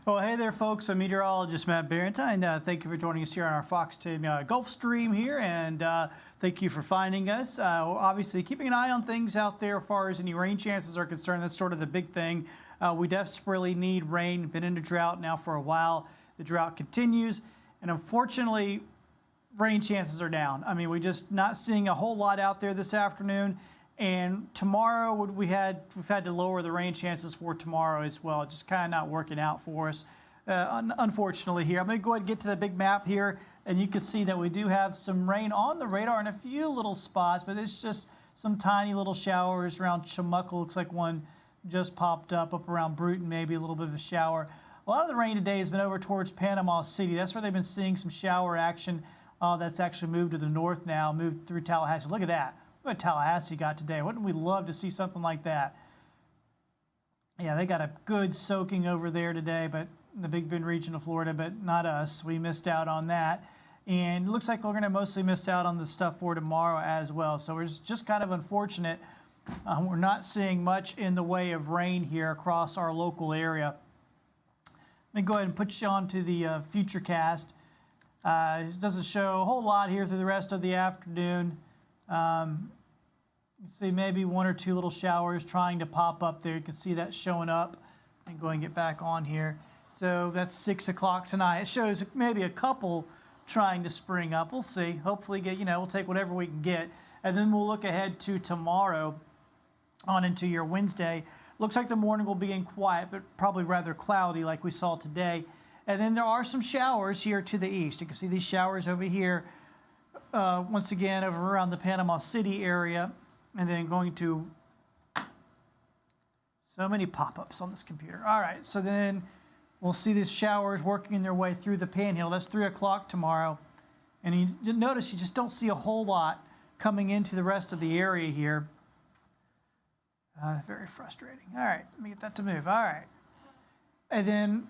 Well, hey there, folks. I'm Meteorologist Matt Barrentine. Thank you for joining us here on our Fox 10 Gulf Stream here, and thank you for finding us. Obviously, keeping an eye on things out there as far as any rain chances are concerned. That's sort of the big thing. We desperately need rain. Been in a drought now for a while. The drought continues, and unfortunately, rain chances are down. I mean, we're just not seeing a whole lot out there this afternoon. And tomorrow, we've had to lower the rain chances for tomorrow as well. It's just kind of not working out for us, unfortunately, here. I'm going to go ahead and get to the big map here, and you can see that we do have some rain on the radar in a few little spots, but it's just some tiny little showers around Chumuckle. Looks like one just popped up around Bruton, maybe a little bit of a shower. A lot of the rain today has been over towards Panama City. That's where they've been seeing some shower action. That's actually moved to the north now, moved through Tallahassee. Look at that. What Tallahassee got today. Wouldn't we love to see something like that? Yeah, they got a good soaking over there today, but the Big Bend region of Florida, but not us. We missed out on that. And it looks like we're going to mostly miss out on the stuff for tomorrow as well. So it's just kind of unfortunate. We're not seeing much in the way of rain here across our local area. Let me go ahead and put you on to the Futurecast. It doesn't show a whole lot here through the rest of the afternoon. You see maybe one or two little showers trying to pop up there. You can see that showing up. And go and get back on here. So that's 6 o'clock tonight. It shows maybe a couple trying to spring up. We'll see. Hopefully, we'll take whatever we can get. And then we'll look ahead to tomorrow on into your Wednesday. Looks like the morning will begin quiet, but probably rather cloudy like we saw today. And then there are some showers here to the east. You can see these showers over here. Once again, over around the Panama City area, and then going to so many pop-ups on this computer. All right, so then we'll see these showers working their way through the Panhandle. That's 3 o'clock tomorrow. And you notice you just don't see a whole lot coming into the rest of the area here. Very frustrating. All right, let me get that to move. All right. And then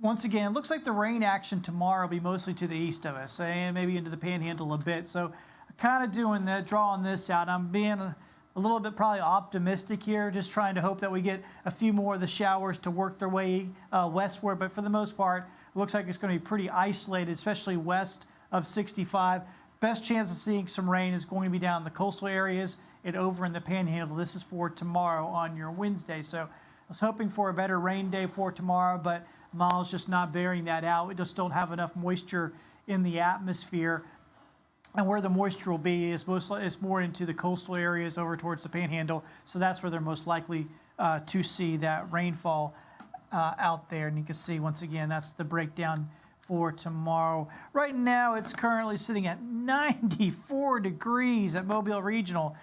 once again, it looks like the rain action tomorrow will be mostly to the east of us, and maybe into the Panhandle a bit. So I'm kind of doing that, drawing this out. I'm being a little bit probably optimistic here, just trying to hope that we get a few more of the showers to work their way westward. But for the most part, it looks like it's going to be pretty isolated, especially west of 65. Best chance of seeing some rain is going to be down in the coastal areas and over in the Panhandle. This is for tomorrow on your Wednesday. So I was hoping for a better rain day for tomorrow, but model's just not bearing that out. We just don't have enough moisture in the atmosphere. And where the moisture will be is more into the coastal areas over towards the Panhandle. So that's where they're most likely to see that rainfall out there. And you can see, once again, that's the breakdown for tomorrow. Right now, it's currently sitting at 94 degrees at Mobile Regional.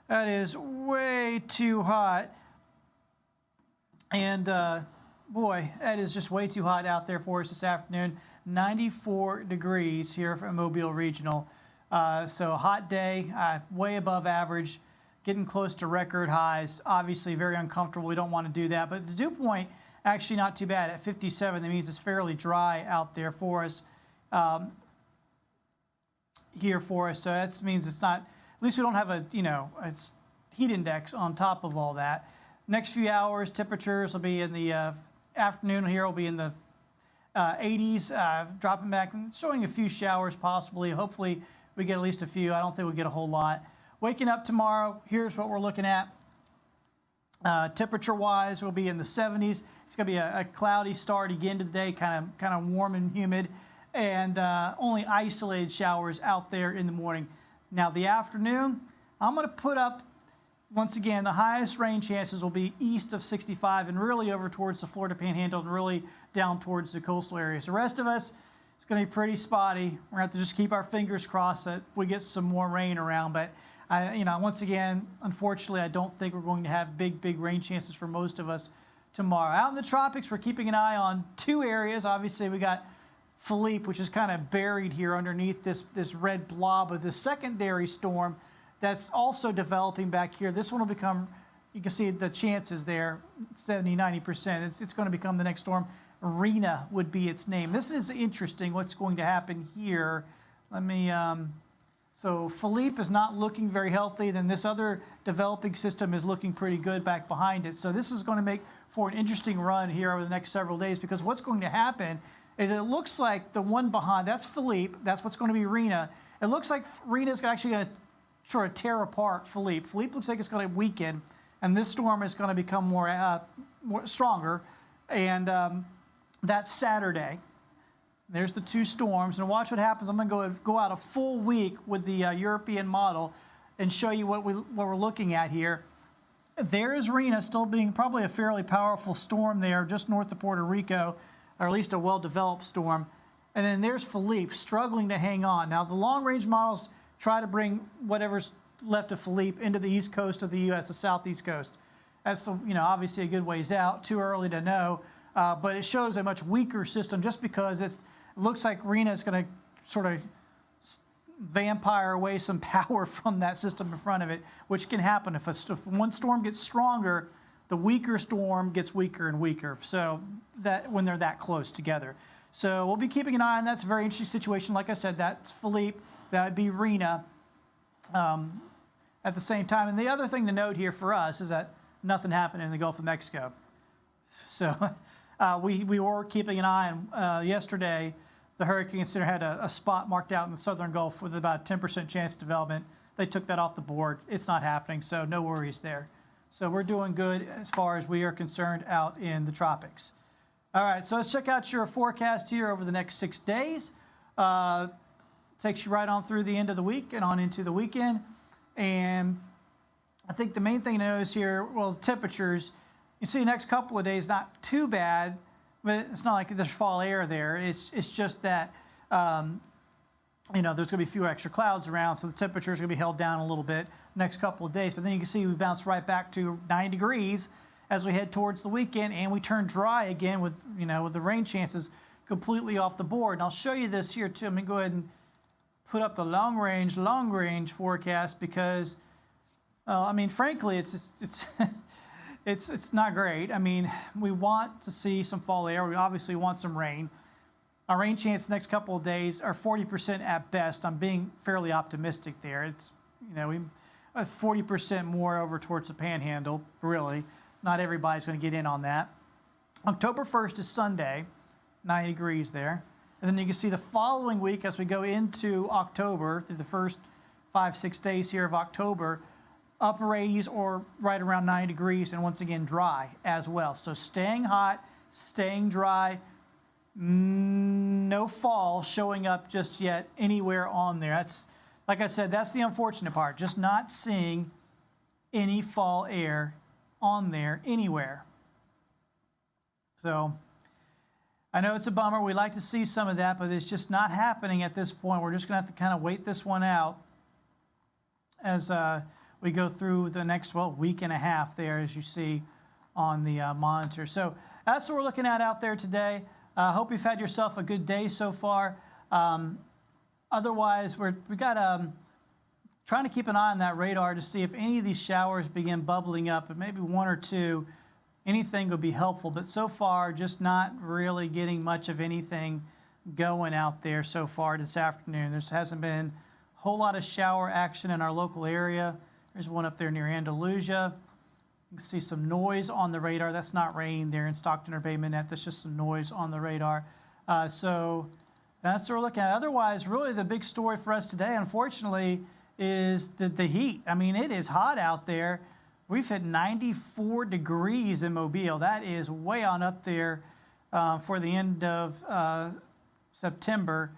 That is way too hot. And boy, that is just way too hot out there for us this afternoon. 94 degrees here for Mobile Regional. So a hot day, way above average, getting close to record highs. Obviously very uncomfortable. We don't want to do that. But the dew point, actually not too bad at 57. That means it's fairly dry out there for us, here for us. So that means it's not, at least we don't have a, it's heat index on top of all that. Next few hours, temperatures will be in the afternoon here will be in the 80s, dropping back, showing a few showers possibly. Hopefully we get at least a few. I don't think we'll get a whole lot. Waking up tomorrow, here's what we're looking at. Temperature-wise, we'll be in the 70s. It's going to be a cloudy start again to the day, kind of warm and humid, and only isolated showers out there in the morning. Now the afternoon, I'm going to put up, once again, the highest rain chances will be east of 65 and really over towards the Florida Panhandle and really down towards the coastal areas. The rest of us, it's going to be pretty spotty. We're going to have to just keep our fingers crossed that we get some more rain around. But, once again, unfortunately, I don't think we're going to have big rain chances for most of us tomorrow. Out in the tropics, we're keeping an eye on two areas. Obviously, we got Philippe, which is kind of buried here underneath this red blob of the secondary storm that's also developing back here. This one will become, you can see the chances there, 70, 90%. It's going to become the next storm. Rena would be its name. This is interesting what's going to happen here. Let me So Philippe is not looking very healthy. Then this other developing system is looking pretty good back behind it. So this is going to make for an interesting run here over the next several days, because what's going to happen is it looks like the one behind, that's Philippe, that's what's going to be Rena. It looks like Rena's actually going to sort of tear apart Philippe. Philippe looks like it's going to weaken, and this storm is going to become more stronger. And that's Saturday. There's the two storms, and watch what happens. I'm going to go out a full week with the European model and show you what we're looking at here. There is Rena still being probably a fairly powerful storm there just north of Puerto Rico, or at least a well-developed storm. And then there's Philippe struggling to hang on. Now, the long-range models try to bring whatever's left of Philippe into the east coast of the U.S., the southeast coast. That's, obviously a good ways out, too early to know. But it shows a much weaker system just because it looks like Rena is going to sort of vampire away some power from that system in front of it, which can happen. If one storm gets stronger, the weaker storm gets weaker and weaker. So that when they're that close together. So we'll be keeping an eye on that. It's a very interesting situation. Like I said, that's Philippe. That would be Rena at the same time. And the other thing to note here for us is that nothing happened in the Gulf of Mexico. So we were keeping an eye on yesterday. The Hurricane Center had a spot marked out in the southern Gulf with about a 10% chance of development. They took that off the board. It's not happening, so no worries there. So we're doing good as far as we are concerned out in the tropics. All right, so let's check out your forecast here over the next 6 days. Takes you right on through the end of the week and on into the weekend. And I think the main thing to notice here, well, temperatures. You see the next couple of days, not too bad, but it's not like there's fall air there. It's just that, there's going to be a few extra clouds around, so the temperature is going to be held down a little bit next couple of days. But then you can see we bounce right back to 9 degrees as we head towards the weekend, and we turn dry again with, with the rain chances completely off the board. And I'll show you this here too. Let me go ahead and put up the long range forecast because, frankly, it's not great. I mean, we want to see some fall air. We obviously want some rain. Our rain chance the next couple of days are 40% at best. I'm being fairly optimistic there. It's, we 40% more over towards the Panhandle, really. Not everybody's going to get in on that. October 1st is Sunday, 90 degrees there. And then you can see the following week as we go into October, through the first 5-6 days here of October, upper 80s or right around 90 degrees, and once again dry as well. So staying hot, staying dry, no fall showing up just yet anywhere on there. That's, like I said, that's the unfortunate part, just not seeing any fall air on there anywhere. So I know it's a bummer. We like to see some of that, but it's just not happening at this point. We're just going to have to kind of wait this one out as we go through the next, week and a half there, as you see on the monitor. So that's what we're looking at out there today. I hope you've had yourself a good day so far. Otherwise, we got trying to keep an eye on that radar to see if any of these showers begin bubbling up, and maybe one or two. Anything would be helpful, but so far, just not really getting much of anything going out there so far this afternoon. There hasn't been a whole lot of shower action in our local area. There's one up there near Andalusia. You can see some noise on the radar. That's not rain there in Stockton or Bay Minette. That's just some noise on the radar. So that's what we're looking at. Otherwise, really the big story for us today, unfortunately, is the heat. I mean, it is hot out there. We've hit 94 degrees in Mobile. That is way on up there for the end of September.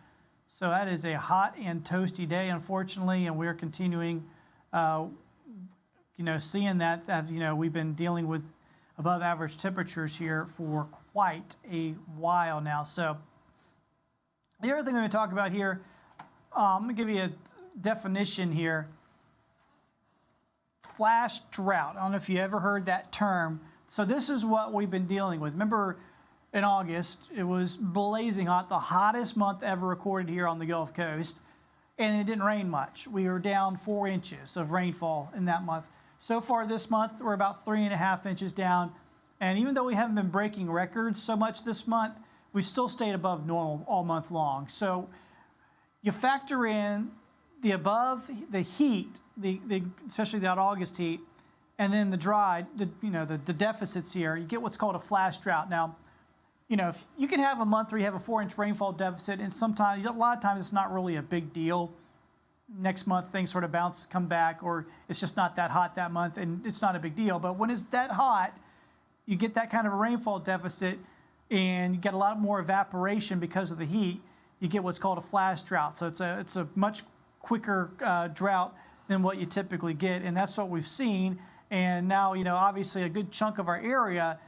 So that is a hot and toasty day, unfortunately, and we're continuing, seeing that, we've been dealing with above average temperatures here for quite a while now. So the other thing we're going to talk about here, I'm going to give you a definition here. Flash drought. I don't know if you ever heard that term. So this is what we've been dealing with. Remember in August, it was blazing hot, the hottest month ever recorded here on the Gulf Coast, and it didn't rain much. We were down 4 inches of rainfall in that month. So far this month, we're about 3.5 inches down, and even though we haven't been breaking records so much this month, we still stayed above normal all month long. So you factor in the heat, especially that August heat, and then the dry, the deficits here, you get what's called a flash drought. Now, if you can have a month where you have a 4-inch rainfall deficit, and a lot of times it's not really a big deal. Next month things sort of come back, or it's just not that hot that month, and it's not a big deal. But when it's that hot, you get that kind of a rainfall deficit, and you get a lot more evaporation because of the heat. You get what's called a flash drought. So it's a much quicker drought than what you typically get, and that's what we've seen. And now, obviously a good chunk of our area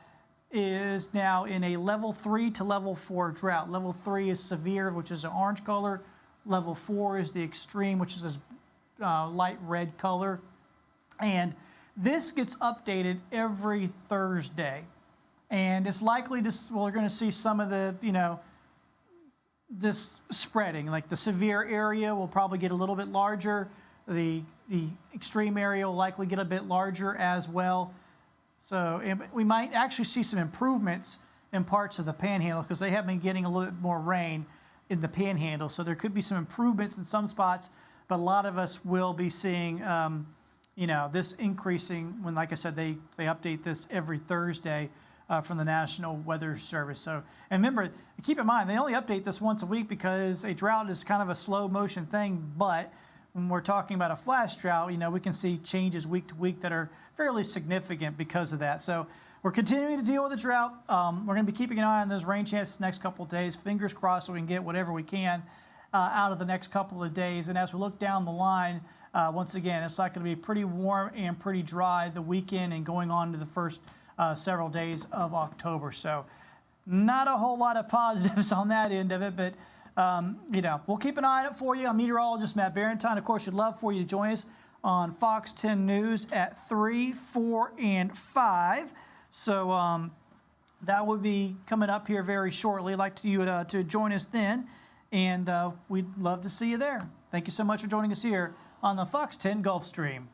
is now in a level 3 to level 4 drought. Level 3 is severe, which is an orange color. Level 4 is the extreme, which is this light red color. And this gets updated every Thursday. And it's likely we're going to see some of the, this spreading. Like the severe area will probably get a little bit larger. The extreme area will likely get a bit larger as well. So we might actually see some improvements in parts of the Panhandle because they have been getting a little bit more rain in the Panhandle. So there could be some improvements in some spots, but a lot of us will be seeing, this increasing when, like I said, they update this every Thursday from the National Weather Service. So, and remember, keep in mind, they only update this once a week because a drought is kind of a slow motion thing, but when we're talking about a flash drought, we can see changes week to week that are fairly significant because of that. So we're continuing to deal with the drought. We're going to be keeping an eye on those rain chances the next couple of days. Fingers crossed so we can get whatever we can out of the next couple of days. And as we look down the line, once again, it's likely to be pretty warm and pretty dry the weekend and going on to the first several days of October. So not a whole lot of positives on that end of it, but we'll keep an eye on it for you. I'm meteorologist Matt Barrentine. Of course, we'd love for you to join us on Fox 10 News at 3, 4, and 5. So that will be coming up here very shortly. I'd like you to join us then, and we'd love to see you there. Thank you so much for joining us here on the Fox 10 Gulf Stream.